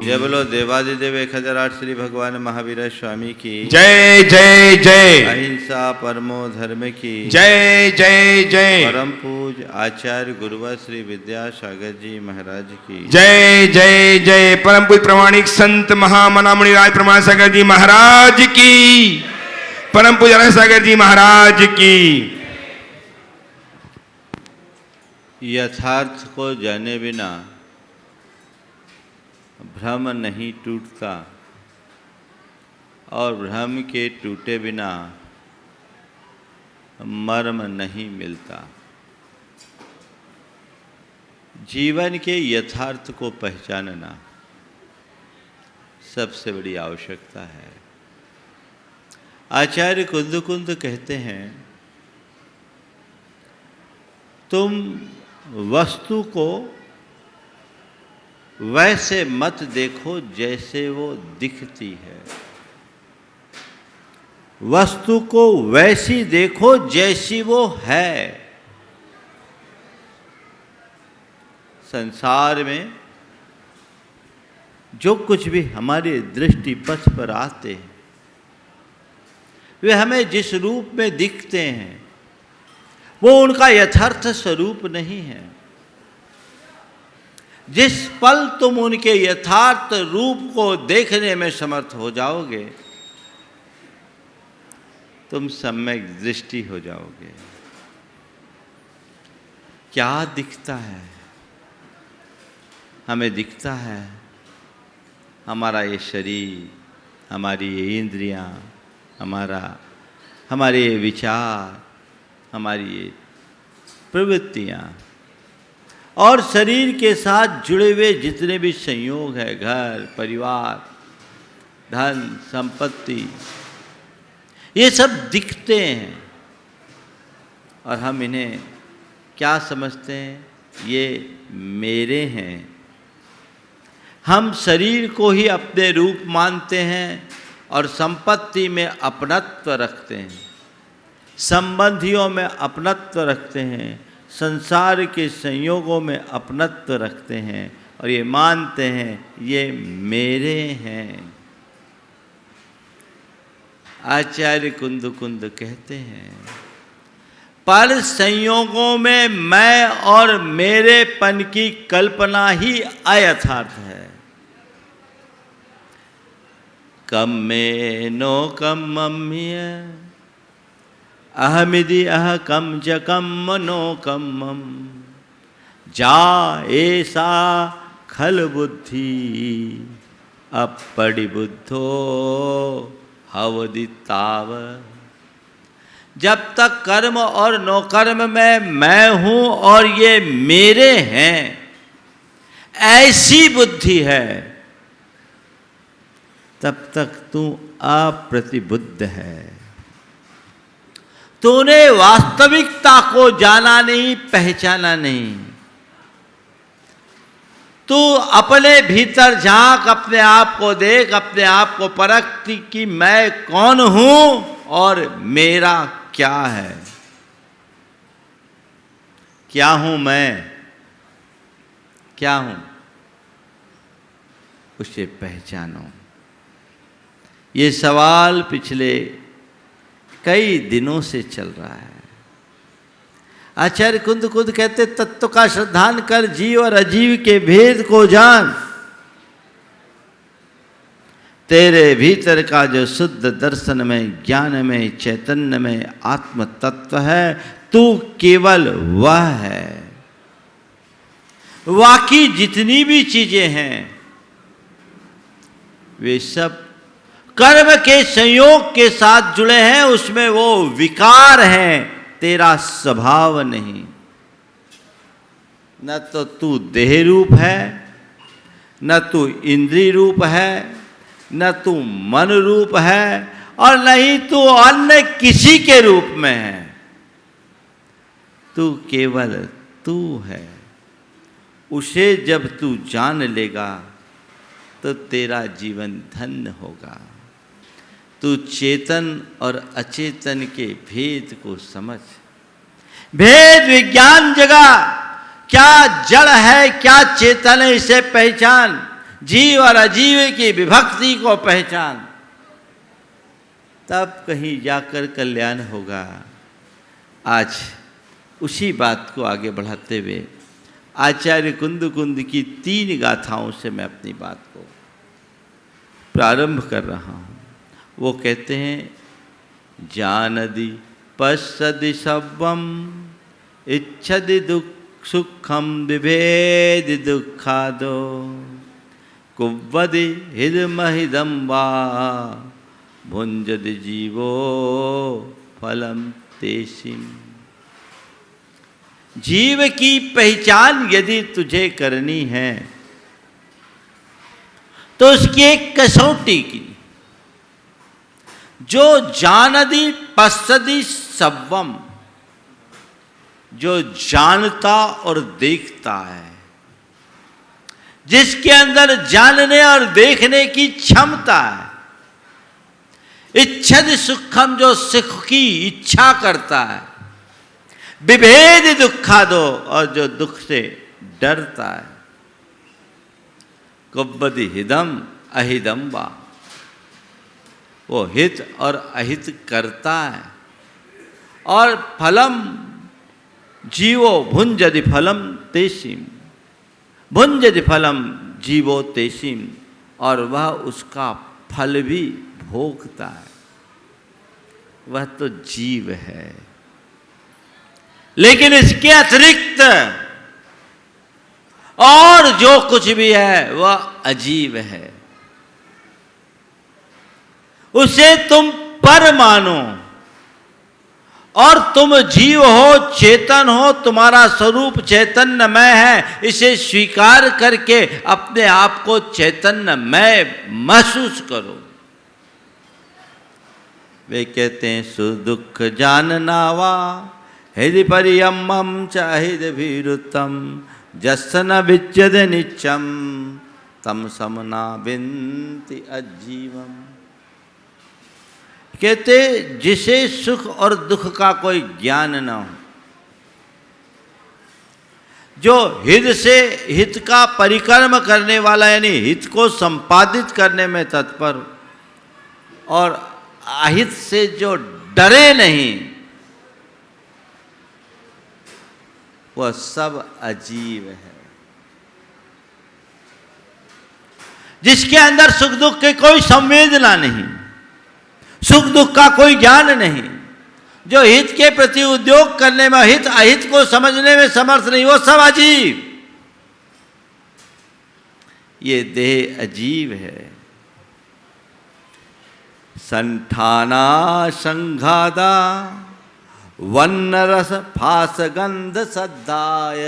जय बोलो देवादिदेव 1008 श्री भगवान महावीर स्वामी की जय जय जय। अहिंसा परमो धर्म की जय जय जय। परम पूज आचार्य गुरुवर श्री विद्यासागर जी महाराज की जय जय जय। परम पूज प्रमाणिक संत महामनामुनि राज प्रमाण सागर जी महाराज की, परम पूज सागर जी महाराज की। यथार्थ को जाने बिना भ्रम नहीं टूटता और भ्रम के टूटे बिना मर्म नहीं मिलता। जीवन के यथार्थ को पहचानना सबसे बड़ी आवश्यकता है। आचार्य कुंद कुंद कहते हैं, तुम वस्तु को वैसे मत देखो जैसे वो दिखती है, वस्तु को वैसी देखो जैसी वो है। संसार में जो कुछ भी हमारे दृष्टि पथ पर आते हैं वे हमें जिस रूप में दिखते हैं वो उनका यथार्थ स्वरूप नहीं है। जिस पल तुम उनके यथार्थ रूप को देखने में समर्थ हो जाओगे तुम सम्यक दृष्टि हो जाओगे। क्या दिखता है? हमें दिखता है हमारा ये शरीर, हमारी ये इंद्रियां, हमारे ये विचार, हमारी ये प्रवृत्तियां और शरीर के साथ जुड़े हुए जितने भी संयोग है, घर परिवार, धन संपत्ति, ये सब दिखते हैं और हम इन्हें क्या समझते हैं? ये मेरे हैं। हम शरीर को ही अपने रूप मानते हैं और संपत्ति में अपनत्व रखते हैं, संबंधियों में अपनत्व रखते हैं, संसार के संयोगों में अपनत्व रखते हैं और ये मानते हैं ये मेरे हैं। आचार्य कुंद कुंद कहते हैं, पर संयोगों में मैं और मेरेपन की कल्पना ही अयथार्थ है। कम में नो कम मम्य अहमिदि अह कम च कम मनो कम्मम जा ऐसा खल बुद्धि अपड़ि बुद्धो हवदिताव। जब तक कर्म और नौकर्म में मैं हूँ और ये मेरे हैं ऐसी बुद्धि है तब तक तू अप्रतिबुद्ध है। तूने वास्तविकता को जाना नहीं, पहचाना नहीं। तू अपने भीतर झांक, अपने आप को देख, अपने आप को परख कि मैं कौन हूं और मेरा क्या है। क्या हूं मैं, क्या हूं, उसे पहचानो। ये सवाल पिछले कई दिनों से चल रहा है। आचार्य कुंद कुंद कहते, तत्व का श्रद्धान कर जीव और अजीव के भेद को जान। तेरे भीतर का जो शुद्ध दर्शन में, ज्ञान में, चैतन्य में आत्म तत्व है, तू केवल वह है। बाकी जितनी भी चीजें हैं वे सब कर्म के संयोग के साथ जुड़े हैं, उसमें वो विकार हैं, तेरा स्वभाव नहीं। न तो तू देह रूप है, न तू इंद्रिय रूप है, न तू मन रूप है और न ही तू अन्य किसी के रूप में है। तू केवल तू है। उसे जब तू जान लेगा तो तेरा जीवन धन्य होगा। तू चेतन और अचेतन के भेद को समझ। भेद विज्ञान जगह, क्या जड़ है क्या चेतन है इसे पहचान। जीव और अजीव की विभक्ति को पहचान, तब कहीं जाकर कल्याण होगा। आज उसी बात को आगे बढ़ाते हुए आचार्य कुंद की 3 गाथाओं से मैं अपनी बात को प्रारंभ कर रहा हूँ। वो कहते हैं, जानदि पश्यदि सव्वम इच्छदि सुखम विभेदि दुःखादो कुव्वदि हिदमहिदं वा भुञ्जदि जीवो फलम तेषिं। जीव की पहचान यदि तुझे करनी है तो उसकी एक कसौटी की, जो जानदि पश्यदि सव्वम, जो जानता और देखता है, जिसके अंदर जानने और देखने की क्षमता है। इच्छद सुखम, जो सुख की इच्छा करता है। विभेद दुःखादो, और जो दुख से डरता है। कुव्वदि हिदम अहिदम वा, वो हित और अहित करता है। और फलम जीवो भुञ्जति फलम तेषिं, भुञ्जति फलम जीवो तेषिं, और वह उसका फल भी भोगता है। वह तो जीव है, लेकिन इसके अतिरिक्त और जो कुछ भी है वह अजीव है। उसे तुम पर मानो, और तुम जीव हो, चेतन हो, तुम्हारा स्वरूप चैतन्यमय है, इसे स्वीकार करके अपने आप को चैतन्यमय महसूस करो। वे कहते हैं, सुख दुख जाननावा हृदय परियम्मम चाहिद भीरुतम जसन विच्यद नित्यम तम समना बिंति अजीवम। कहते, जिसे सुख और दुख का कोई ज्ञान न हो, जो हित से हित का परिक्रम करने वाला, यानी हित को संपादित करने में तत्पर, और अहित से जो डरे नहीं, वह सब अजीव है। जिसके अंदर सुख दुख की कोई संवेदना नहीं, सुख दुख का कोई ज्ञान नहीं, जो हित के प्रति उद्योग करने में, हित अहित को समझने में समर्थ नहीं, वो सब अजीव। ये देह अजीव है। संठाना संघादा वन्न रस फास गंध सद्दाय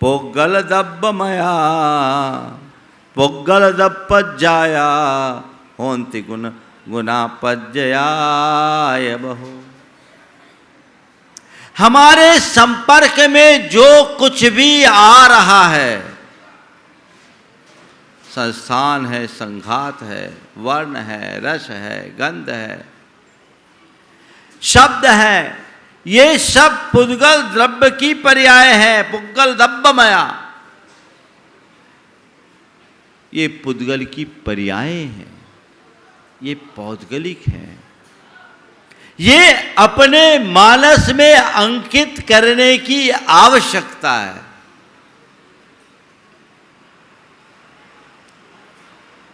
पोगल दब्ब मया पोगल दप्पज्जाया होन्ति गुण गुणापज्जयाय बहो। हमारे संपर्क में जो कुछ भी आ रहा है, संस्थान है, संघात है, वर्ण है, रस है, गंध है, शब्द है, ये सब पुद्गल द्रव्य की पर्याय है। पुद्गल दब्बमया, ये पुद्गल की पर्याय है, ये पौद्गलिक है। ये अपने मानस में अंकित करने की आवश्यकता है।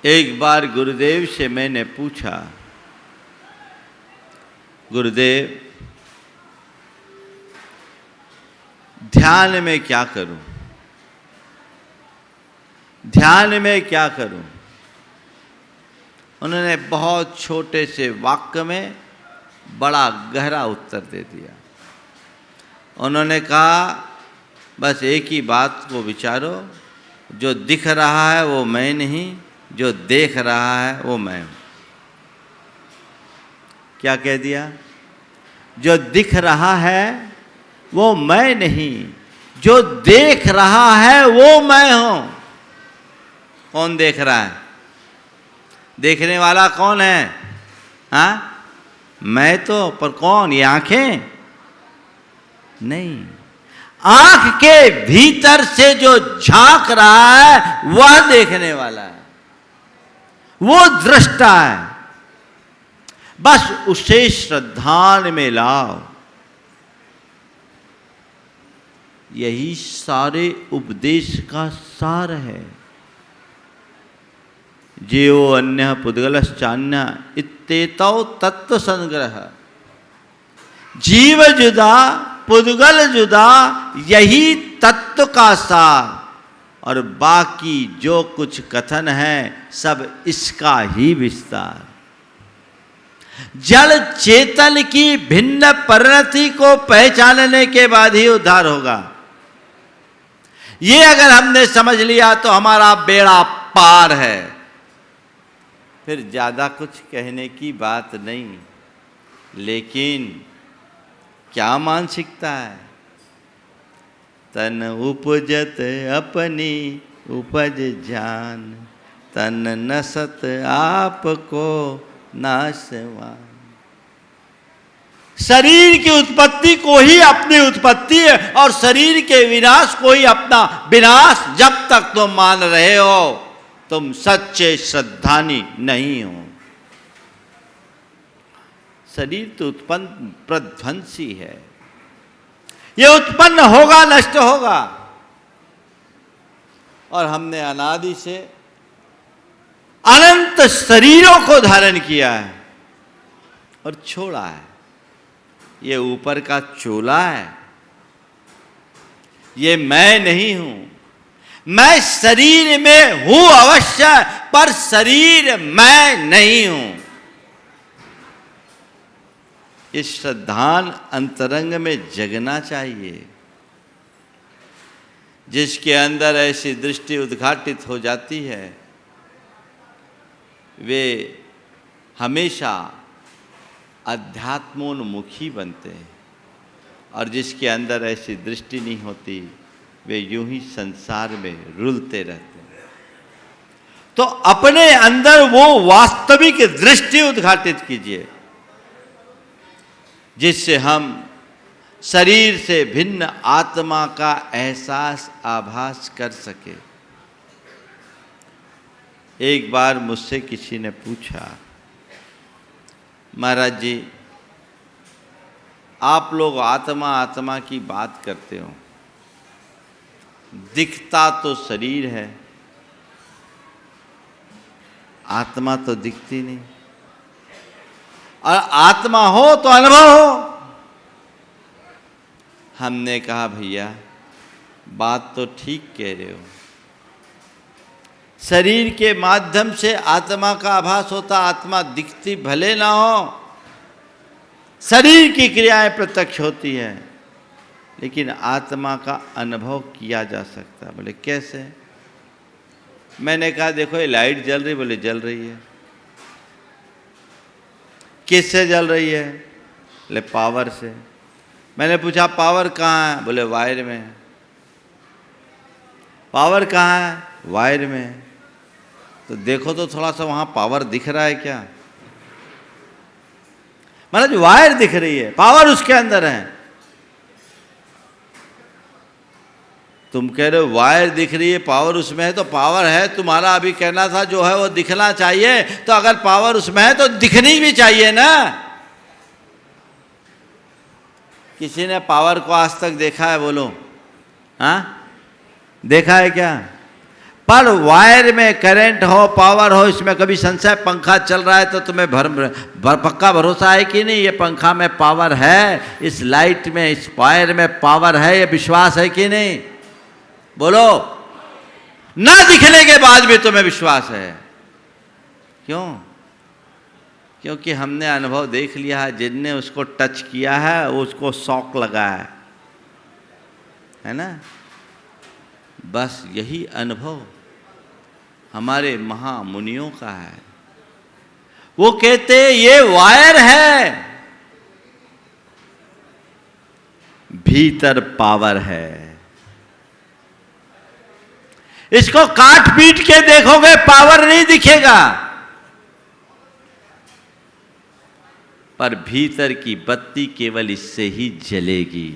एक बार गुरुदेव से मैंने पूछा, गुरुदेव ध्यान में क्या करूं, ध्यान में क्या करूं? उन्होंने बहुत छोटे से वाक्य में बड़ा गहरा उत्तर दे दिया। उन्होंने कहा, बस एक ही बात को विचारो, जो दिख रहा है वो मैं नहीं, जो देख रहा है वो मैं हूं। क्या कह दिया? जो दिख रहा है वो मैं नहीं, जो देख रहा है वो मैं हूं। कौन देख रहा है? देखने वाला कौन है? हाँ, मैं तो, पर कौन? ये आंखें नहीं। आंख के भीतर से जो झांक रहा है वह देखने वाला है, वो दृष्टा है। बस उसे श्रद्धान में लाओ। यही सारे उपदेश का सार है। जेओ अन्य पुद्गलश्चान्य इत्तेतौ तत्व संग्रह। जीव जुदा पुद्गल जुदा, यही तत्व का सार, और बाकी जो कुछ कथन है सब इसका ही विस्तार। जड़ चेतन की भिन्न परिणति को पहचानने के बाद ही उद्धार होगा। ये अगर हमने समझ लिया तो हमारा बेड़ा पार है, फिर ज्यादा कुछ कहने की बात नहीं। लेकिन क्या मानसिकता है? तन उपजत अपनी उपज जान, तन नसत आपको नाशवान। शरीर की उत्पत्ति को ही अपनी उत्पत्ति है और शरीर के विनाश को ही अपना विनाश। जब तक तुम मान रहे हो तुम सच्चे श्रद्धानी नहीं हो। शरीर तो उत्पन्न प्रध्वंसी है, ये उत्पन्न होगा, नष्ट होगा। और हमने अनादि से अनंत शरीरों को धारण किया है और छोड़ा है। ये ऊपर का चोला है, ये मैं नहीं हूं। मैं शरीर में हूं अवश्य, पर शरीर मैं नहीं हूं। इस श्रद्धान अंतरंग में जगना चाहिए। जिसके अंदर ऐसी दृष्टि उद्घाटित हो जाती है वे हमेशा अध्यात्मोन्मुखी बनते हैं, और जिसके अंदर ऐसी दृष्टि नहीं होती वे यूं ही संसार में रुलते रहते हैं। तो अपने अंदर वो वास्तविक दृष्टि उद्घाटित कीजिए जिससे हम शरीर से भिन्न आत्मा का एहसास आभास कर सके। एक बार मुझसे किसी ने पूछा, महाराज जी आप लोग आत्मा आत्मा की बात करते हो, दिखता तो शरीर है, आत्मा तो दिखती नहीं, और आत्मा हो तो अनुभव हो। हमने कहा भैया बात तो ठीक कह रहे हो, शरीर के माध्यम से आत्मा का आभास होता, आत्मा दिखती भले ना हो, शरीर की क्रियाएं प्रत्यक्ष होती है, लेकिन आत्मा का अनुभव किया जा सकता है। बोले कैसे? मैंने कहा देखो ये लाइट जल रही, बोले जल रही है। किससे जल रही है? बोले पावर से। मैंने पूछा पावर कहाँ है? बोले वायर में। पावर कहाँ है? वायर में। तो देखो तो थोड़ा सा वहाँ पावर दिख रहा है क्या? मतलब वायर दिख रही है, पावर उसके अंदर है। तुम कह रहे हो वायर दिख रही है, पावर उसमें है, तो पावर है। तुम्हारा अभी कहना था जो है वो दिखना चाहिए, तो अगर पावर उसमें है तो दिखनी भी चाहिए ना। किसी ने पावर को आज तक देखा है? बोलो हाँ, देखा है क्या? पर वायर में करंट हो, पावर हो, इसमें कभी संशय? पंखा चल रहा है तो तुम्हें पक्का भरोसा है कि नहीं ये पंखा में पावर है, इस लाइट में, इस वायर में पावर है, ये विश्वास है कि नहीं? बोलो। ना दिखने के बाद भी तुम्हें विश्वास है। क्यों? क्योंकि हमने अनुभव देख लिया है, जिनने उसको टच किया है उसको शॉक लगा है ना। बस यही अनुभव हमारे महामुनियों का है। वो कहते ये वायर है, भीतर पावर है। इसको काट पीट के देखोगे पावर नहीं दिखेगा, पर भीतर की बत्ती केवल इससे ही जलेगी।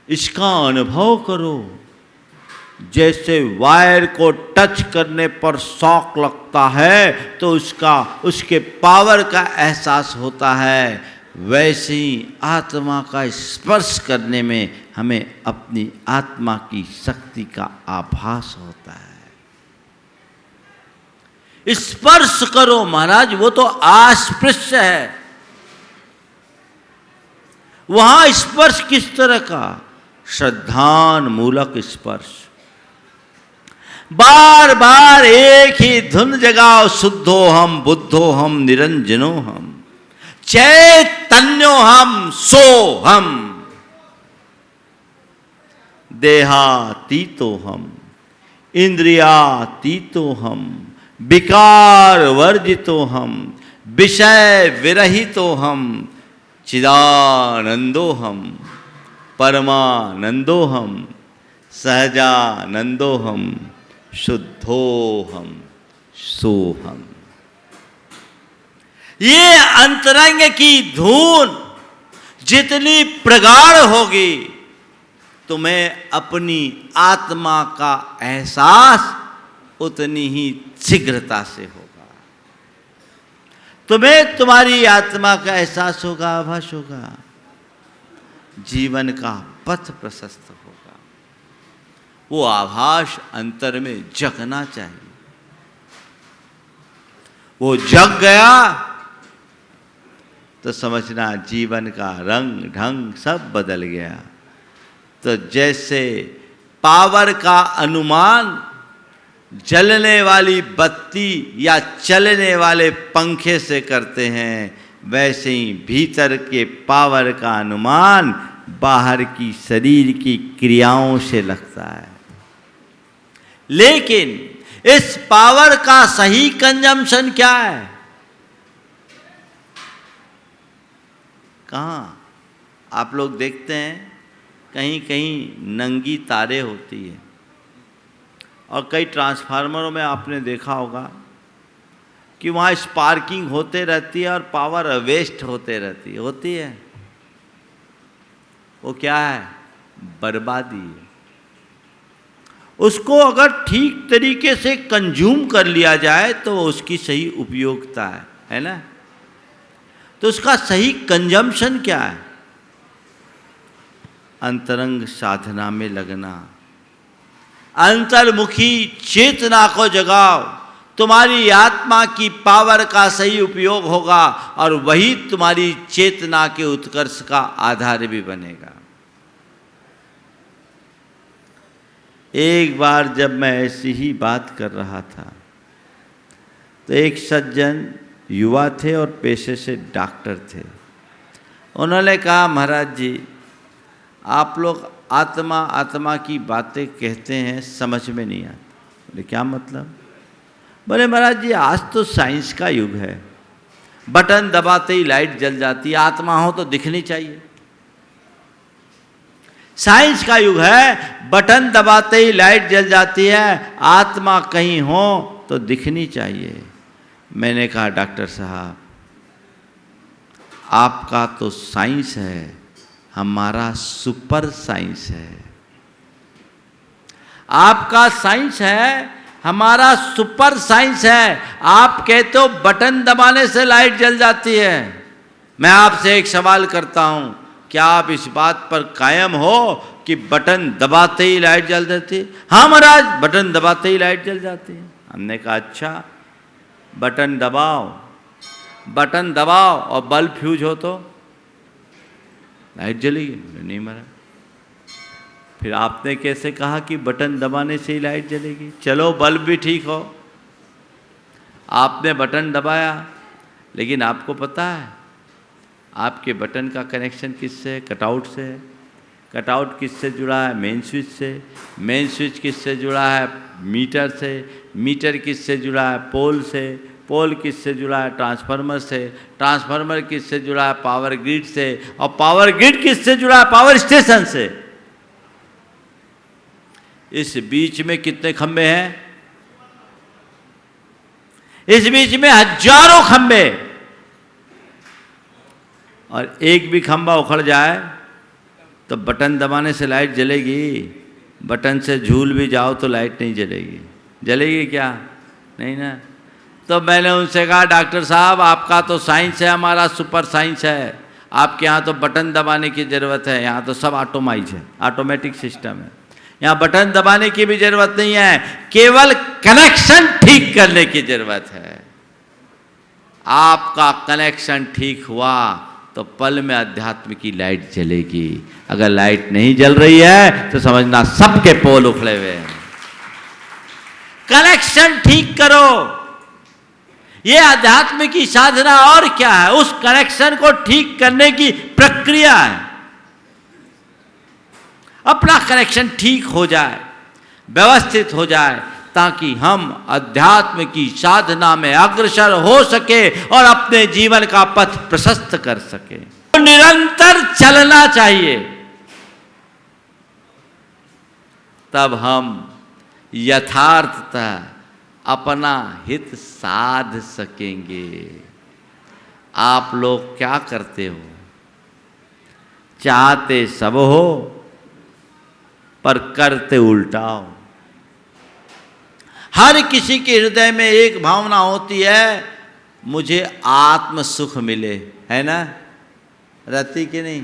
इसका अनुभव करो। जैसे वायर को टच करने पर शॉक लगता है तो उसके पावर का एहसास होता है, वैसे ही आत्मा का स्पर्श करने में हमें अपनी आत्मा की शक्ति का आभास होता है। स्पर्श करो महाराज, वो तो आस्पृश्य है। वहां स्पर्श किस तरह का? श्रद्धान मूलक स्पर्श। बार बार एक ही धुन जगाओ, शुद्धो हम बुद्धो हम निरंजनो हम चैतन्यो हम सो हम देहातीतो हम इंद्रियातीतो हम विकार वर्जितो हम विषय विरहितो हम चिदानंदो हम परमानंदो हम सहजानंदो हम शुद्धो हम सोहम। ये अंतरंग की धून जितनी प्रगाढ़ होगी, तुम्हें अपनी आत्मा का एहसास उतनी ही शीघ्रता से होगा। तुम्हें तुम्हारी आत्मा का एहसास होगा, आभास होगा, जीवन का पथ प्रशस्त होगा। वो आभास अंतर में जगना चाहिए। वो जग गया तो समझना जीवन का रंग ढंग सब बदल गया। तो जैसे पावर का अनुमान जलने वाली बत्ती या चलने वाले पंखे से करते हैं, वैसे ही भीतर के पावर का अनुमान बाहर की शरीर की क्रियाओं से लगता है। लेकिन इस पावर का सही कंजम्पशन क्या है? कहाँ आप लोग देखते हैं कहीं कहीं नंगी तारें होती है, और कई ट्रांसफार्मरों में आपने देखा होगा कि वहाँ स्पार्किंग होते रहती है और पावर वेस्ट होती है। वो क्या है? बर्बादी है। उसको अगर ठीक तरीके से कंज्यूम कर लिया जाए तो उसकी सही उपयोगिता है ना? तो उसका सही कंजम्पशन क्या है? अंतरंग साधना में लगना, अंतर्मुखी चेतना को जगाओ। तुम्हारी आत्मा की पावर का सही उपयोग होगा और वही तुम्हारी चेतना के उत्कर्ष का आधार भी बनेगा। एक बार जब मैं ऐसी ही बात कर रहा था तो एक सज्जन युवा थे और पेशे से डॉक्टर थे। उन्होंने कहा, महाराज जी आप लोग आत्मा आत्मा की बातें कहते हैं, समझ में नहीं आता। बोले क्या मतलब? बोले महाराज जी आज तो साइंस का युग है, बटन दबाते ही लाइट जल जाती है, आत्मा हो तो दिखनी चाहिए। साइंस का युग है, बटन दबाते ही लाइट जल जाती है, आत्मा कहीं हो तो दिखनी चाहिए। मैंने कहा डॉक्टर साहब आपका तो साइंस है, हमारा सुपर साइंस है। आपका साइंस है, हमारा सुपर साइंस है। आप कहते हो बटन दबाने से लाइट जल जाती है। मैं आपसे एक सवाल करता हूं, क्या आप इस बात पर कायम हो कि बटन दबाते ही लाइट जल जाती है? हाँ महाराज, बटन दबाते ही लाइट जल जाती है। हमने कहा अच्छा, बटन दबाओ और बल्ब फ्यूज हो तो लाइट जलेगी? नहीं महाराज। फिर आपने कैसे कहा कि बटन दबाने से ही लाइट जलेगी? चलो बल्ब भी ठीक हो, आपने बटन दबाया, लेकिन आपको पता है आपके बटन का कनेक्शन किससे है? कटआउट से है। कटआउट किससे जुड़ा है? मेन स्विच से। मेन स्विच किससे जुड़ा है? मीटर से। मीटर किससे जुड़ा है? पोल से। पोल किससे जुड़ा है? ट्रांसफार्मर से। ट्रांसफार्मर किससे जुड़ा है? पावर ग्रिड से। और पावर ग्रिड किससे जुड़ा है? पावर स्टेशन से। इस बीच में कितने खंबे हैं? इस बीच में हजारों खंबे, और एक भी खंबा उखड़ जाए तो बटन दबाने से लाइट जलेगी? बटन से झूल भी जाओ तो लाइट नहीं जलेगी। जलेगी क्या? नहीं ना। तो मैंने उनसे कहा डॉक्टर साहब आपका तो साइंस है, हमारा सुपर साइंस है, आपके यहाँ तो बटन दबाने की ज़रूरत है, यहाँ तो सब ऑटोमाइज है, ऑटोमेटिक सिस्टम है, यहाँ बटन दबाने की भी ज़रूरत नहीं है, केवल कनेक्शन ठीक करने की ज़रूरत है। आपका कनेक्शन ठीक हुआ तो पल में अध्यात्म की लाइट जलेगी। अगर लाइट नहीं जल रही है तो समझना सबके पोल उखड़े हुए हैं। कनेक्शन ठीक करो, ये अध्यात्म की साधना और क्या है? उस कनेक्शन को ठीक करने की प्रक्रिया है। अपना कनेक्शन ठीक हो जाए, व्यवस्थित हो जाए, ताकि हम अध्यात्म की साधना में अग्रसर हो सके और अपने जीवन का पथ प्रशस्त कर सके। तो निरंतर चलना चाहिए, तब हम यथार्थतः अपना हित साध सकेंगे। आप लोग क्या करते हो? चाहते सब हो पर करते उल्टा हो। हर किसी के हृदय में एक भावना होती है, मुझे आत्म सुख मिले, है ना? रहती कि नहीं?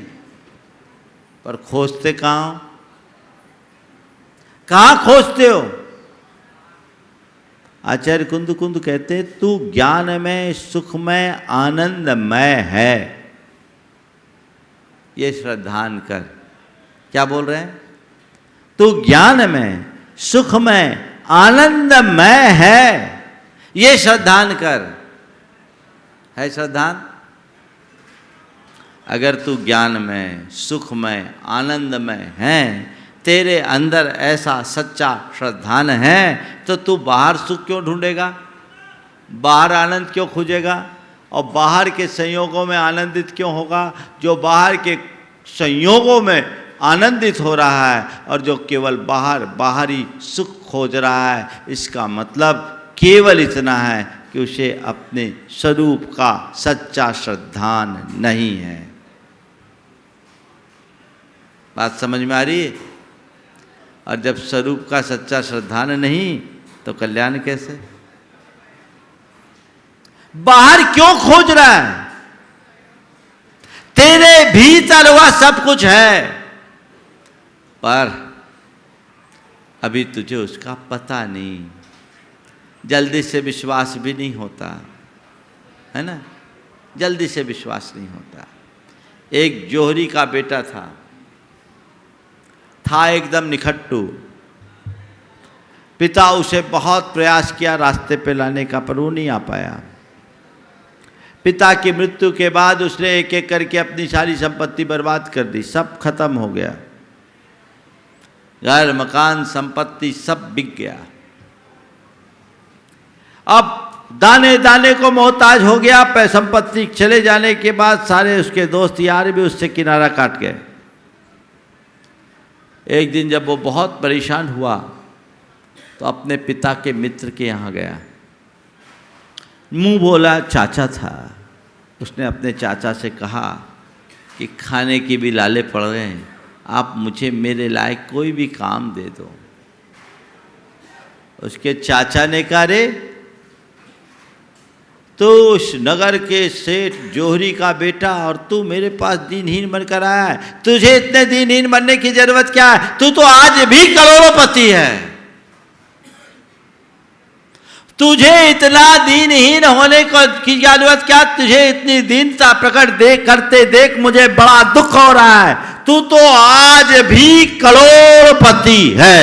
पर खोजते कहाँ हो? कहाँ खोजते हो? आचार्य कुंद कुंद कहते तू ज्ञान में सुखमय आनंदमय है, ये श्रद्धान कर। क्या बोल रहे हैं? तू ज्ञान में सुखमय आनंदमय है, ये श्रद्धान कर। है श्रद्धान? अगर तू ज्ञान में सुखमय आनंदमय है, तेरे अंदर ऐसा सच्चा श्रद्धान है, तो तू बाहर सुख क्यों ढूंढेगा? बाहर आनंद क्यों खोजेगा? और बाहर के संयोगों में आनंदित क्यों होगा? जो बाहर के संयोगों में आनंदित हो रहा है और जो केवल बाहरी सुख खोज रहा है, इसका मतलब केवल इतना है कि उसे अपने स्वरूप का सच्चा श्रद्धान नहीं है। बात समझ में आ रही है? और जब स्वरूप का सच्चा श्रद्धान नहीं तो कल्याण कैसे? बाहर क्यों खोज रहा है? तेरे भीतर वह सब कुछ है, पर अभी तुझे उसका पता नहीं, जल्दी से विश्वास भी नहीं होता, है ना? जल्दी से विश्वास नहीं होता। एक जोहरी का बेटा था एकदम निखट्टू। पिता उसे बहुत प्रयास किया रास्ते पे लाने का, पर वो नहीं आ पाया। पिता की मृत्यु के बाद उसने एक एक करके अपनी सारी संपत्ति बर्बाद कर दी, सब खत्म हो गया, घर मकान संपत्ति सब बिक गया। अब दाने दाने को मोहताज हो गया। संपत्ति चले जाने के बाद सारे उसके दोस्त यार भी उससे किनारा काट गए। एक दिन जब वो बहुत परेशान हुआ तो अपने पिता के मित्र के यहाँ गया। मुंह बोला चाचा था। उसने अपने चाचा से कहा कि खाने की भी लाले पड़ रहे हैं, आप मुझे मेरे लायक कोई भी काम दे दो। उसके चाचा ने कहा, रे तो उस नगर के सेठ जोहरी का बेटा और तू मेरे पास दीनहीन बनकर आया है, तुझे इतने दीनहीन बनने की जरूरत क्या है? तू तो आज भी करोड़पति है। तुझे इतना दीनहीन होने की जरूरत क्या? तुझे इतनी दीनता प्रकट करते देख मुझे बड़ा दुख हो रहा है। तू तो आज भी करोड़पति है।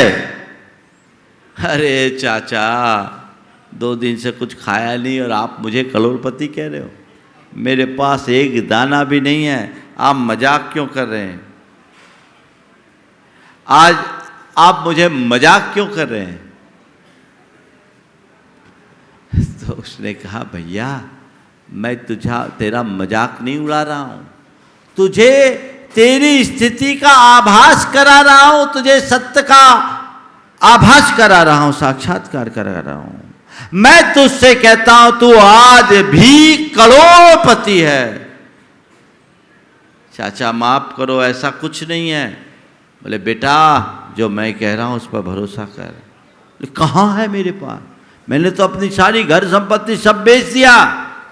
अरे चाचा, 2 दिन से कुछ खाया नहीं और आप मुझे करोड़पति कह रहे हो? मेरे पास एक दाना भी नहीं है, आप मजाक क्यों कर रहे हैं? आज आप मुझे मजाक क्यों कर रहे हैं? तो उसने कहा, भैया मैं तेरा मजाक नहीं उड़ा रहा हूं, तुझे तेरी स्थिति का आभास करा रहा हूं, तुझे सत्य का आभास करा रहा हूं, साक्षात्कार करा रहा हूं। मैं तुझसे कहता हूं तू आज भी करोड़पति है। चाचा माफ करो, ऐसा कुछ नहीं है। बोले बेटा जो मैं कह रहा हूँ उस पर भरोसा कर। बोले कहाँ है मेरे पास, मैंने तो अपनी सारी घर संपत्ति सब बेच दिया।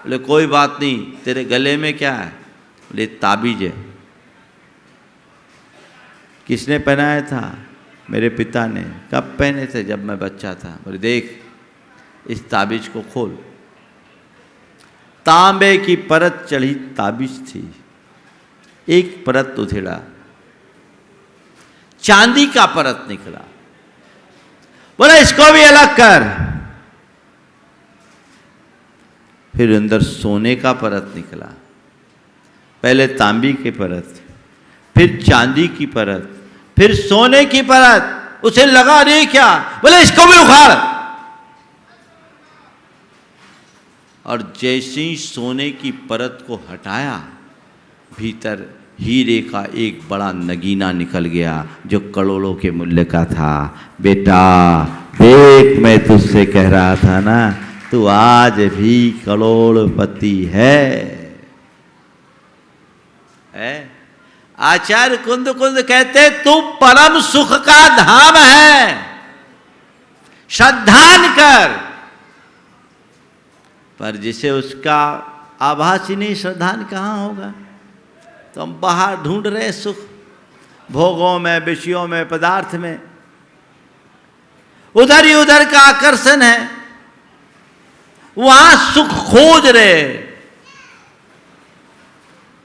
बोले कोई बात नहीं, तेरे गले में क्या है? बोले ताबीज है। किसने पहनाया था? मेरे पिता ने। कब पहने थे? जब मैं बच्चा था। बोले देख इस ताबीज को खोल। तांबे की परत चढ़ी ताबीज थी, एक परत उधेड़ा, चांदी का परत निकला। बोला इसको भी अलग कर। फिर अंदर सोने का परत निकला। पहले तांबी की परत, फिर चांदी की परत, फिर सोने की परत। उसे लगा नहीं क्या? बोले इसको भी उखाड़। और जैसे ही सोने की परत को हटाया, भीतर हीरे का एक बड़ा नगीना निकल गया जो करोड़ों के मूल्य का था। बेटा देख, मैं तुझसे कह रहा था ना, तू आज भी करोड़पति है। आचार्य कुंद कुंद कहते तू परम सुख का धाम है, श्रद्धान कर। पर जिसे उसका आभास ही नहीं, श्रद्धान कहाँ होगा? तो हम बाहर ढूंढ रहे सुख, भोगों में, विषयों में, पदार्थ में, उधर ही उधर का आकर्षण है, वहां सुख खोज रहे।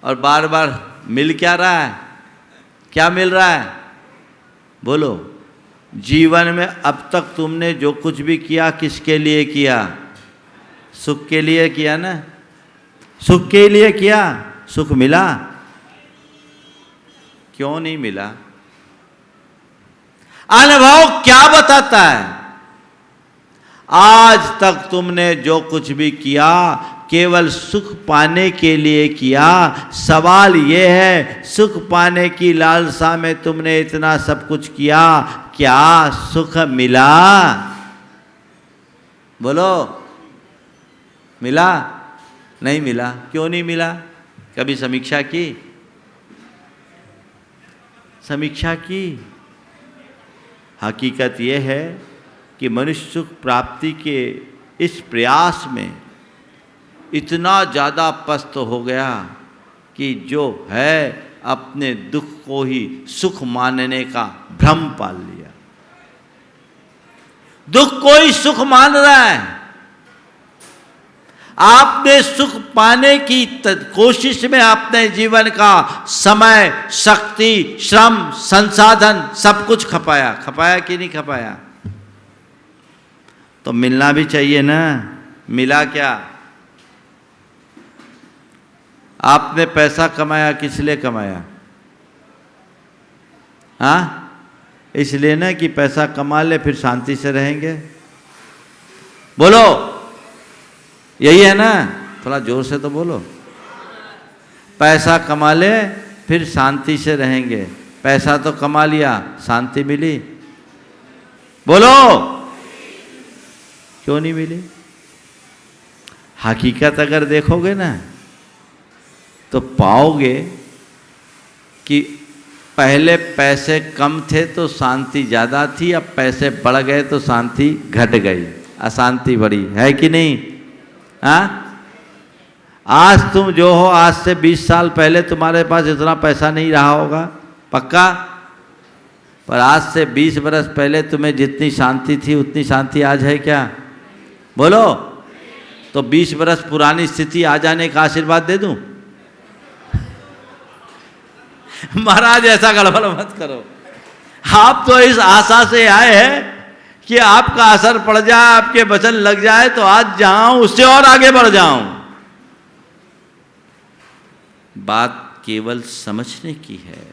और बार बार मिल क्या रहा है? क्या मिल रहा है? बोलो। जीवन में अब तक तुमने जो कुछ भी किया किसके लिए किया? सुख के लिए किया ना? सुख के लिए किया। सुख मिला? क्यों नहीं मिला? अनुभव क्या बताता है? आज तक तुमने जो कुछ भी किया केवल सुख पाने के लिए किया। सवाल यह है, सुख पाने की लालसा में तुमने इतना सब कुछ किया, क्या सुख मिला? बोलो, मिला? नहीं मिला। क्यों नहीं मिला? कभी समीक्षा की? समीक्षा की? हकीकत यह है कि मनुष्य सुख प्राप्ति के इस प्रयास में इतना ज़्यादा पस्त हो गया कि जो है अपने दुख को ही सुख मानने का भ्रम पाल लिया। दुख को ही सुख मान रहा है। आपने सुख पाने की कोशिश में अपने जीवन का समय, शक्ति, श्रम, संसाधन सब कुछ खपाया। खपाया कि नहीं खपाया? तो मिलना भी चाहिए ना। मिला क्या? आपने पैसा कमाया, किस लिए कमाया? हाँ, इसलिए ना कि पैसा कमा ले फिर शांति से रहेंगे। बोलो, यही है ना? थोड़ा जोर से तो बोलो। पैसा कमा ले फिर शांति से रहेंगे। पैसा तो कमा लिया, शांति मिली? बोलो, क्यों नहीं मिली? हकीकत अगर देखोगे ना तो पाओगे कि पहले पैसे कम थे तो शांति ज़्यादा थी, अब पैसे बढ़ गए तो शांति घट गई, अशांति बढ़ी। है कि नहीं? हाँ? आज तुम जो हो, आज से 20 साल पहले तुम्हारे पास इतना पैसा नहीं रहा होगा, पक्का। पर आज से 20 बरस पहले तुम्हें जितनी शांति थी उतनी शांति आज है क्या? बोलो। तो 20 बरस पुरानी स्थिति आ जाने का आशीर्वाद दे दूं? महाराज ऐसा गड़बड़ मत करो। आप तो इस आशा से आए हैं कि आपका असर पड़ जाए, आपके वचन लग जाए तो आज जाऊं उससे और आगे बढ़ जाऊं। बात केवल समझने की है,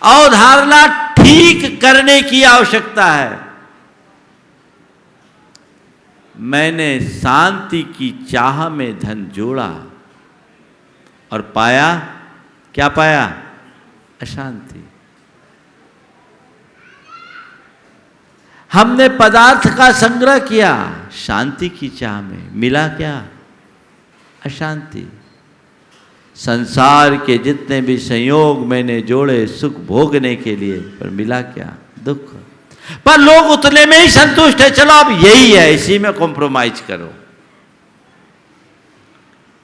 अवधारणा ठीक करने की आवश्यकता है। मैंने शांति की चाह में धन जोड़ा और पाया, क्या पाया? अशांति। हमने पदार्थ का संग्रह किया शांति की चाह में, मिला क्या? अशांति। संसार के जितने भी संयोग मैंने जोड़े सुख भोगने के लिए, पर मिला क्या? दुख। पर लोग उतने में ही संतुष्ट है, चलो अब यही है, इसी में कॉम्प्रोमाइज करो।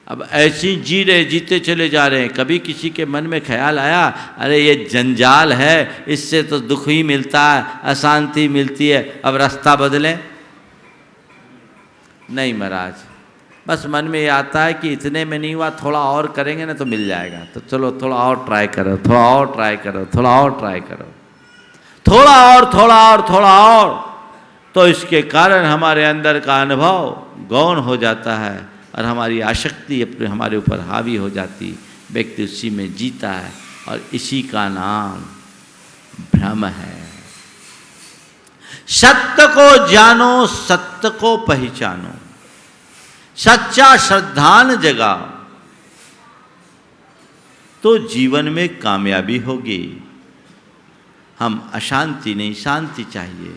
अब ऐसी जी रहे, जीते चले जा रहे हैं। कभी किसी के मन में ख्याल आया, अरे ये जंजाल है, इससे तो दुख ही मिलता है, अशांति मिलती है, अब रास्ता बदलें? नहीं महाराज, बस मन में ये आता है कि इतने में नहीं हुआ, थोड़ा और करेंगे ना तो मिल जाएगा। तो चलो थोड़ा और ट्राई करो, थोड़ा और ट्राई करो, थोड़ा और ट्राई करो, थोड़ा और, थोड़ा और, थोड़ा और। तो इसके कारण हमारे अंदर का अनुभव गौण हो जाता है और हमारी आसक्ति अपने हमारे ऊपर हावी हो जाती, व्यक्ति उसी में जीता है, और इसी का नाम भ्रम है। सत्य को जानो, सत्य को पहचानो, सच्चा श्रद्धान जगाओ, तो जीवन में कामयाबी होगी। हम अशांति नहीं, शांति चाहिए।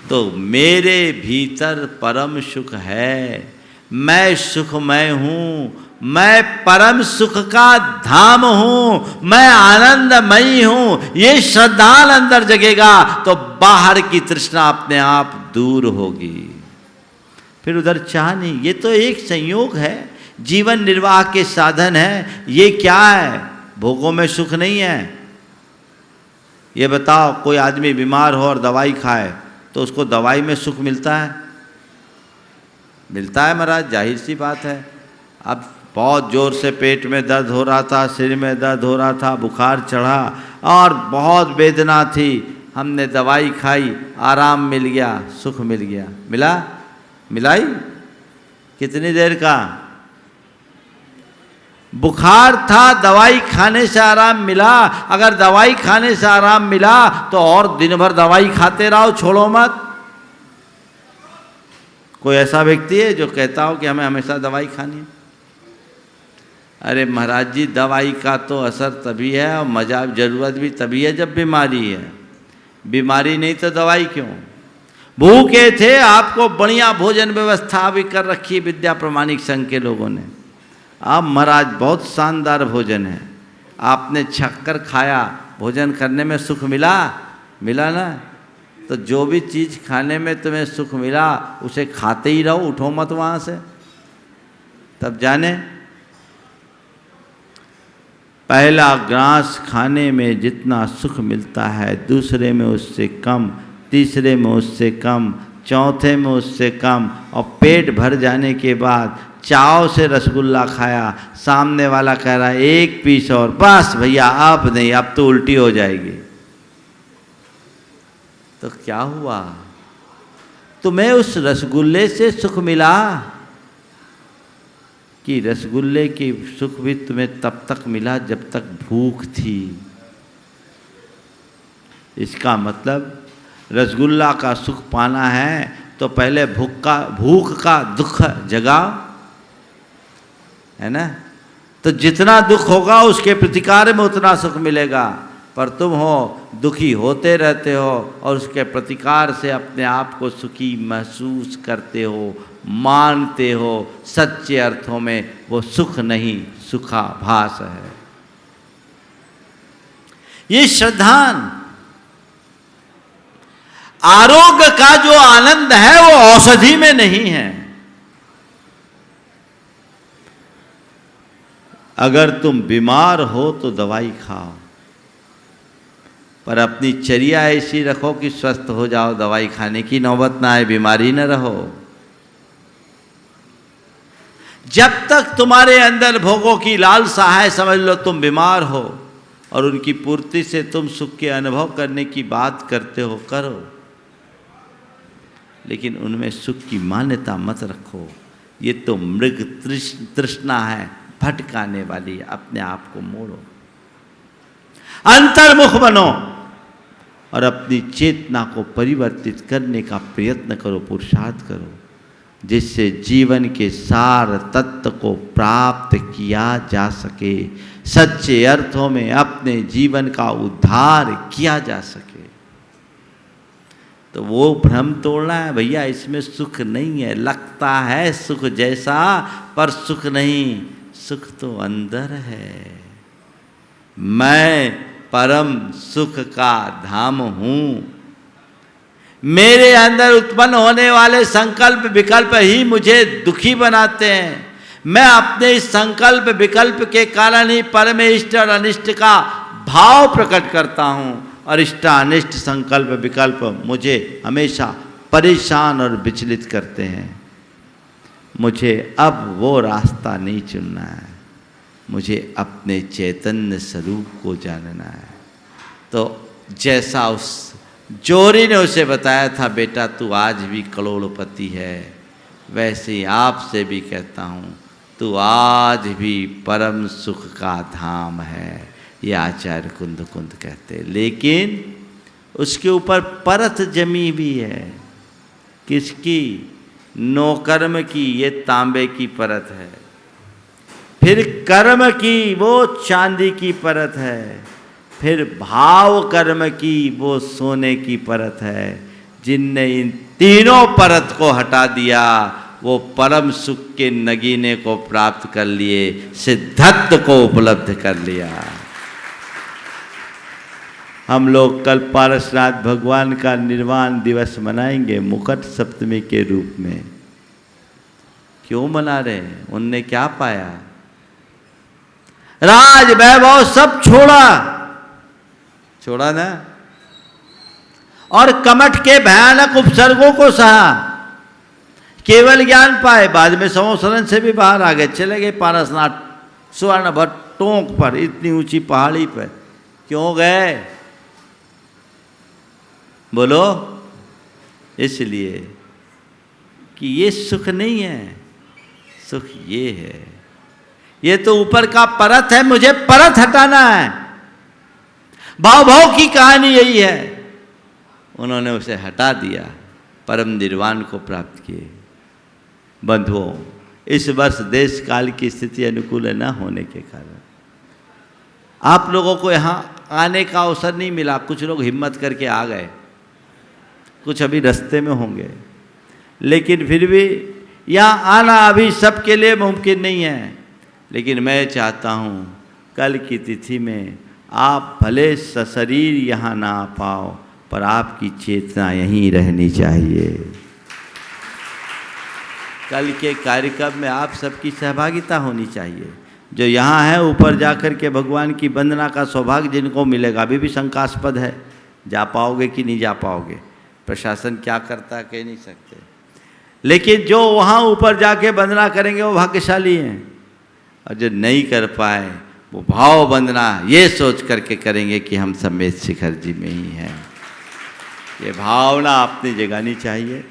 तो मेरे भीतर परम सुख है, मैं सुखमय हूँ, मैं परम सुख का धाम हूँ, मैं आनंदमयी हूँ। ये श्रद्धान अंदर जगेगा तो बाहर की तृष्णा अपने आप दूर होगी। फिर उधर चाह नहीं। ये तो एक संयोग है, जीवन निर्वाह के साधन है। ये क्या है? भोगों में सुख नहीं है। ये बताओ, कोई आदमी बीमार हो और दवाई खाए तो उसको दवाई में सुख मिलता है? मिलता है महाराज, जाहिर सी बात है। अब बहुत ज़ोर से पेट में दर्द हो रहा था, सिर में दर्द हो रहा था, बुखार चढ़ा और बहुत वेदना थी, हमने दवाई खाई, आराम मिल गया, सुख मिल गया। मिला? मिलाई? कितनी देर का? बुखार था, दवाई खाने से आराम मिला। अगर दवाई खाने से आराम मिला तो और दिन भर दवाई खाते रहो, छोड़ो मत। कोई ऐसा व्यक्ति है जो कहता हो कि हमें हमेशा दवाई खानी है? अरे महाराज जी, दवाई का तो असर तभी है और मजा जरूरत भी तभी है जब बीमारी है। बीमारी नहीं तो दवाई क्यों? भूखे थे, आपको बढ़िया भोजन व्यवस्था भी कर रखी है विद्या प्रमाणिक संघ के लोगों ने। अब महाराज बहुत शानदार भोजन है, आपने छक्कर खाया, भोजन करने में सुख मिला? मिला ना? तो जो भी चीज़ खाने में तुम्हें सुख मिला उसे खाते ही रहो, उठो मत वहाँ से। तब जाने पहला ग्रास खाने में जितना सुख मिलता है, दूसरे में उससे कम, तीसरे में उससे कम, चौथे में उससे कम, और पेट भर जाने के बाद चाव से रसगुल्ला खाया, सामने वाला कह रहा है एक पीस और, बस भैया अब नहीं, अब तो उल्टी हो जाएगी। तो क्या हुआ? तुम्हें उस रसगुल्ले से सुख मिला कि रसगुल्ले की सुख भी तुम्हें तब तक मिला जब तक भूख थी? इसका मतलब रसगुल्ला का सुख पाना है तो पहले भूख का दुख जगाओ, है ना? तो जितना दुख होगा उसके प्रतिकार में उतना सुख मिलेगा। पर तुम हो दुखी होते रहते हो और उसके प्रतिकार से अपने आप को सुखी महसूस करते हो, मानते हो। सच्चे अर्थों में वो सुख नहीं, सुखाभास है। ये श्रद्धान आरोग्य का जो आनंद है वो औषधि में नहीं है। अगर तुम बीमार हो तो दवाई खाओ, पर अपनी चर्या ऐसी रखो कि स्वस्थ हो जाओ, दवाई खाने की नौबत ना आए, बीमारी न रहो। जब तक तुम्हारे अंदर भोगों की लालसा है, समझ लो तुम बीमार हो, और उनकी पूर्ति से तुम सुख के अनुभव करने की बात करते हो, करो, लेकिन उनमें सुख की मान्यता मत रखो। ये तो मृग तृष्णा है, भटकाने वाली है। अपने आप को मोड़ो, अंतर्मुख बनो और अपनी चेतना को परिवर्तित करने का प्रयत्न करो, पुरुषार्थ करो, जिससे जीवन के सार तत्व को प्राप्त किया जा सके, सच्चे अर्थों में अपने जीवन का उद्धार किया जा सके। तो वो भ्रम तोड़ना है भैया, इसमें सुख नहीं है। लगता है सुख जैसा, पर सुख नहीं। सुख तो अंदर है। मैं परम सुख का धाम हूँ। मेरे अंदर उत्पन्न होने वाले संकल्प विकल्प ही मुझे दुखी बनाते हैं। मैं अपने इस संकल्प विकल्प के कारण ही परम इष्ट और अनिष्ट का भाव प्रकट करता हूँ, और इष्ट अनिष्ट संकल्प विकल्प मुझे हमेशा परेशान और विचलित करते हैं। मुझे अब वो रास्ता नहीं चुनना है, मुझे अपने चैतन्य स्वरूप को जानना है। तो जैसा उस जोरी ने उसे बताया था, बेटा तू आज भी करोड़पति है, वैसे ही आपसे भी कहता हूँ तू आज भी परम सुख का धाम है। ये आचार्य कुंद कुंद कहते। लेकिन उसके ऊपर परत जमी भी है। किसकी? नौकर्म की, ये तांबे की परत है। फिर कर्म की, वो चांदी की परत है। फिर भाव कर्म की, वो सोने की परत है। जिनने इन तीनों परत को हटा दिया, वो परम सुख के नगीने को प्राप्त कर लिए, सिद्धत्व को उपलब्ध कर लिया। हम लोग कल पारसनाथ भगवान का निर्वाण दिवस मनाएंगे मुकुट सप्तमी के रूप में। क्यों मना रहे हैं? उनने क्या पाया? राज वैभव सब छोड़ा ना, और कमठ के भयानक उपसर्गों को सहा, केवल ज्ञान पाए। बाद में संवत्सरण से भी बाहर आ गए, चले गए पारसनाथ स्वर्ण भट्ट टोंक पर, इतनी ऊंची पहाड़ी पर। क्यों गए? बोलो। इसलिए कि ये सुख नहीं है, सुख ये है। ये तो ऊपर का परत है, मुझे परत हटाना है। भाव भाव की कहानी यही है। उन्होंने उसे हटा दिया, परम निर्वाण को प्राप्त किए। बंधुओं, इस वर्ष देश काल की स्थिति अनुकूल न होने के कारण आप लोगों को यहाँ आने का अवसर नहीं मिला। कुछ लोग हिम्मत करके आ गए, कुछ अभी रास्ते में होंगे, लेकिन फिर भी यहाँ आना अभी सबके लिए मुमकिन नहीं है। लेकिन मैं चाहता हूँ कल की तिथि में आप भले सशरीर यहाँ ना आ पाओ, पर आपकी चेतना यहीं रहनी चाहिए। कल के कार्यक्रम में आप सबकी सहभागिता होनी चाहिए। जो यहाँ है, ऊपर जाकर के भगवान की वंदना का सौभाग्य जिनको मिलेगा, अभी भी शंकास्पद है, जा पाओगे कि नहीं जा पाओगे। प्रशासन क्या करता है कह नहीं सकते, लेकिन जो वहाँ ऊपर जाके वंदना करेंगे वो भाग्यशाली हैं, और जो नहीं कर पाए वो भाव वंदना ये सोच करके करेंगे कि हम समेत शिखर जी में ही हैं। ये भावना अपनी जगानी चाहिए,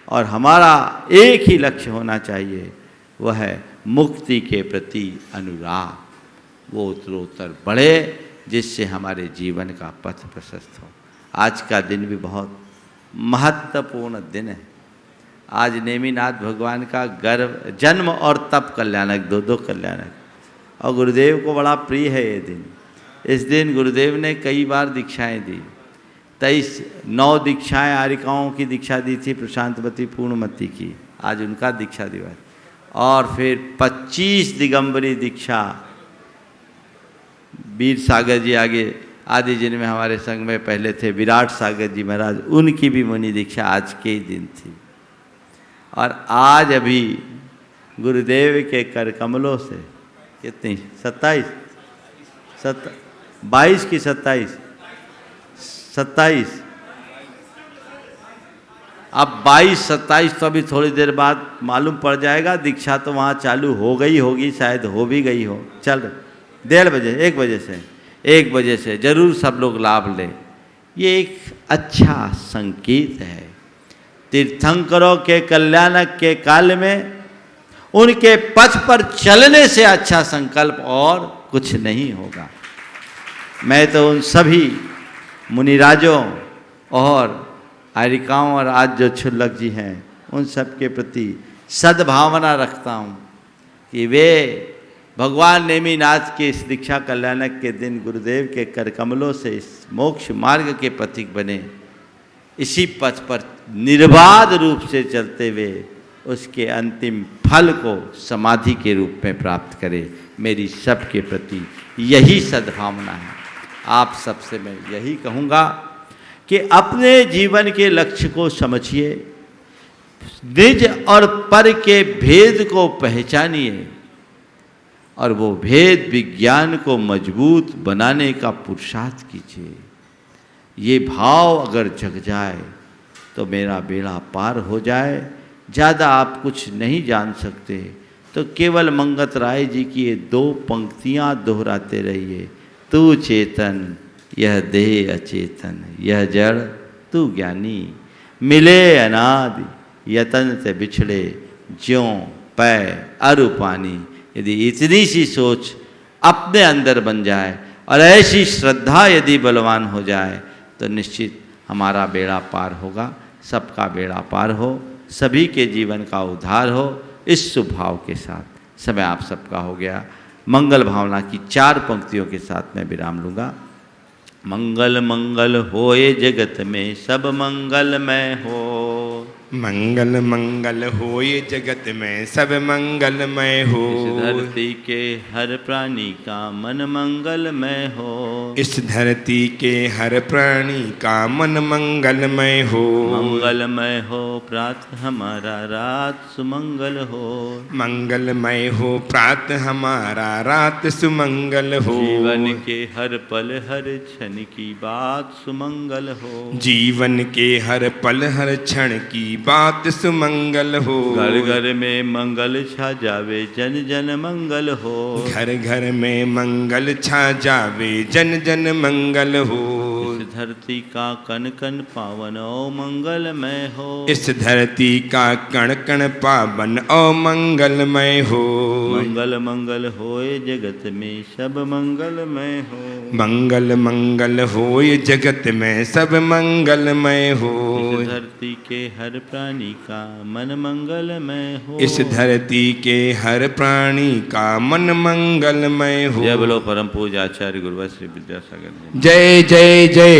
और हमारा एक ही लक्ष्य होना चाहिए, वह है मुक्ति के प्रति अनुराग। वो उत्तरोत्तर बढ़े, जिससे हमारे जीवन का पथ प्रशस्त हो। आज का दिन भी बहुत महत्वपूर्ण दिन है। आज नेमिनाथ भगवान का जन्म और तप कल्याणक, दो कल्याणक, और गुरुदेव को बड़ा प्रिय है ये दिन। इस दिन गुरुदेव ने कई बार दीक्षाएं दी। 9 दीक्षाएं आरिकाओं की दीक्षा दी थी, प्रशांतवती पूर्णमती की, आज उनका दीक्षा दिवस। और फिर 25 दिगंबरी दीक्षा वीर सागर जी आगे आदि, जिनमें हमारे संघ में पहले थे विराट सागर जी महाराज, उनकी भी मुनि दीक्षा आज के ही दिन थी। और आज अभी गुरुदेव के कर कमलों से कितनी 22 की 27 अब 22-27 तो अभी थोड़ी देर बाद मालूम पड़ जाएगा। दीक्षा तो वहाँ चालू हो गई होगी, शायद हो भी गई हो। चल 1:30 बजे 1 बजे से जरूर सब लोग लाभ लें। ये एक अच्छा संकेत है। तीर्थंकरों के कल्याणक के काल में उनके पथ पर चलने से अच्छा संकल्प और कुछ नहीं होगा। मैं तो उन सभी मुनिराजों और आरिकाओं और आज जो क्षुल्लक जी हैं, उन सब के प्रति सद्भावना रखता हूँ कि वे भगवान नेमिनाथ के इस दीक्षा कल्याणक के दिन गुरुदेव के कर कमलों से इस मोक्ष मार्ग के पथिक बने। इसी पथ पर निर्बाध रूप से चलते हुए उसके अंतिम फल को समाधि के रूप में प्राप्त करे। मेरी सबके प्रति यही सद्भावना है। आप सबसे मैं यही कहूँगा कि अपने जीवन के लक्ष्य को समझिए, निज और पर के भेद को पहचानिए और वो भेद विज्ञान को मजबूत बनाने का पुरुषार्थ कीजिए। ये भाव अगर जग जाए तो मेरा बेड़ा पार हो जाए। ज़्यादा आप कुछ नहीं जान सकते तो केवल मंगत राय जी की ये 2 पंक्तियाँ दोहराते रहिए। तू चेतन यह देह अचेतन, यह जड़ तू ज्ञानी, मिले अनादि यतन से बिछड़े, ज्यों पै अरु पानी। यदि इतनी सी सोच अपने अंदर बन जाए और ऐसी श्रद्धा यदि बलवान हो जाए तो निश्चित हमारा बेड़ा पार होगा। सबका बेड़ा पार हो, सभी के जीवन का उद्धार हो। इस शुभ भाव के साथ समय आप सबका हो गया। मंगल भावना की 4 पंक्तियों के साथ मैं विराम लूँगा। मंगल मंगल होए जगत में सब मंगलमय हो, मंगल मंगल होए जगत में सब मंगलमय हो। इस धरती के हर प्राणी का मन मंगलमय हो, इस धरती के हर प्राणी का मन मंगलमय हो। मंगलमय हो प्रातः हमारा रात सुमंगल हो, मंगलमय हो प्रातः हमारा रात सुमंगल हो। जीवन के हर पल हर क्षण की बात सुमंगल हो, जीवन के हर पल हर क्षण की बात सुमंगल हो। घर घर में मंगल छा जावे जन जन मंगल हो, घर घर में मंगल छा जावे जन जन मंगल हो। इस धरती का कण कण पावन ओ मंगलमय हो, इस धरती का कण कण पावन ओ मंगलमय हो। मंगल मंगल होए जगत में सब मंगलमय हो, मंगल मंगल होए जगत में सब मंगलमय हो। इस धरती के हर प्राणी का मन मंगलमय हो, इस धरती के हर प्राणी का मन मंगलमय हो। जय बोलो परम पूज्य आचार्य गुरुवर श्री विद्यासागर जी। जय जय जय।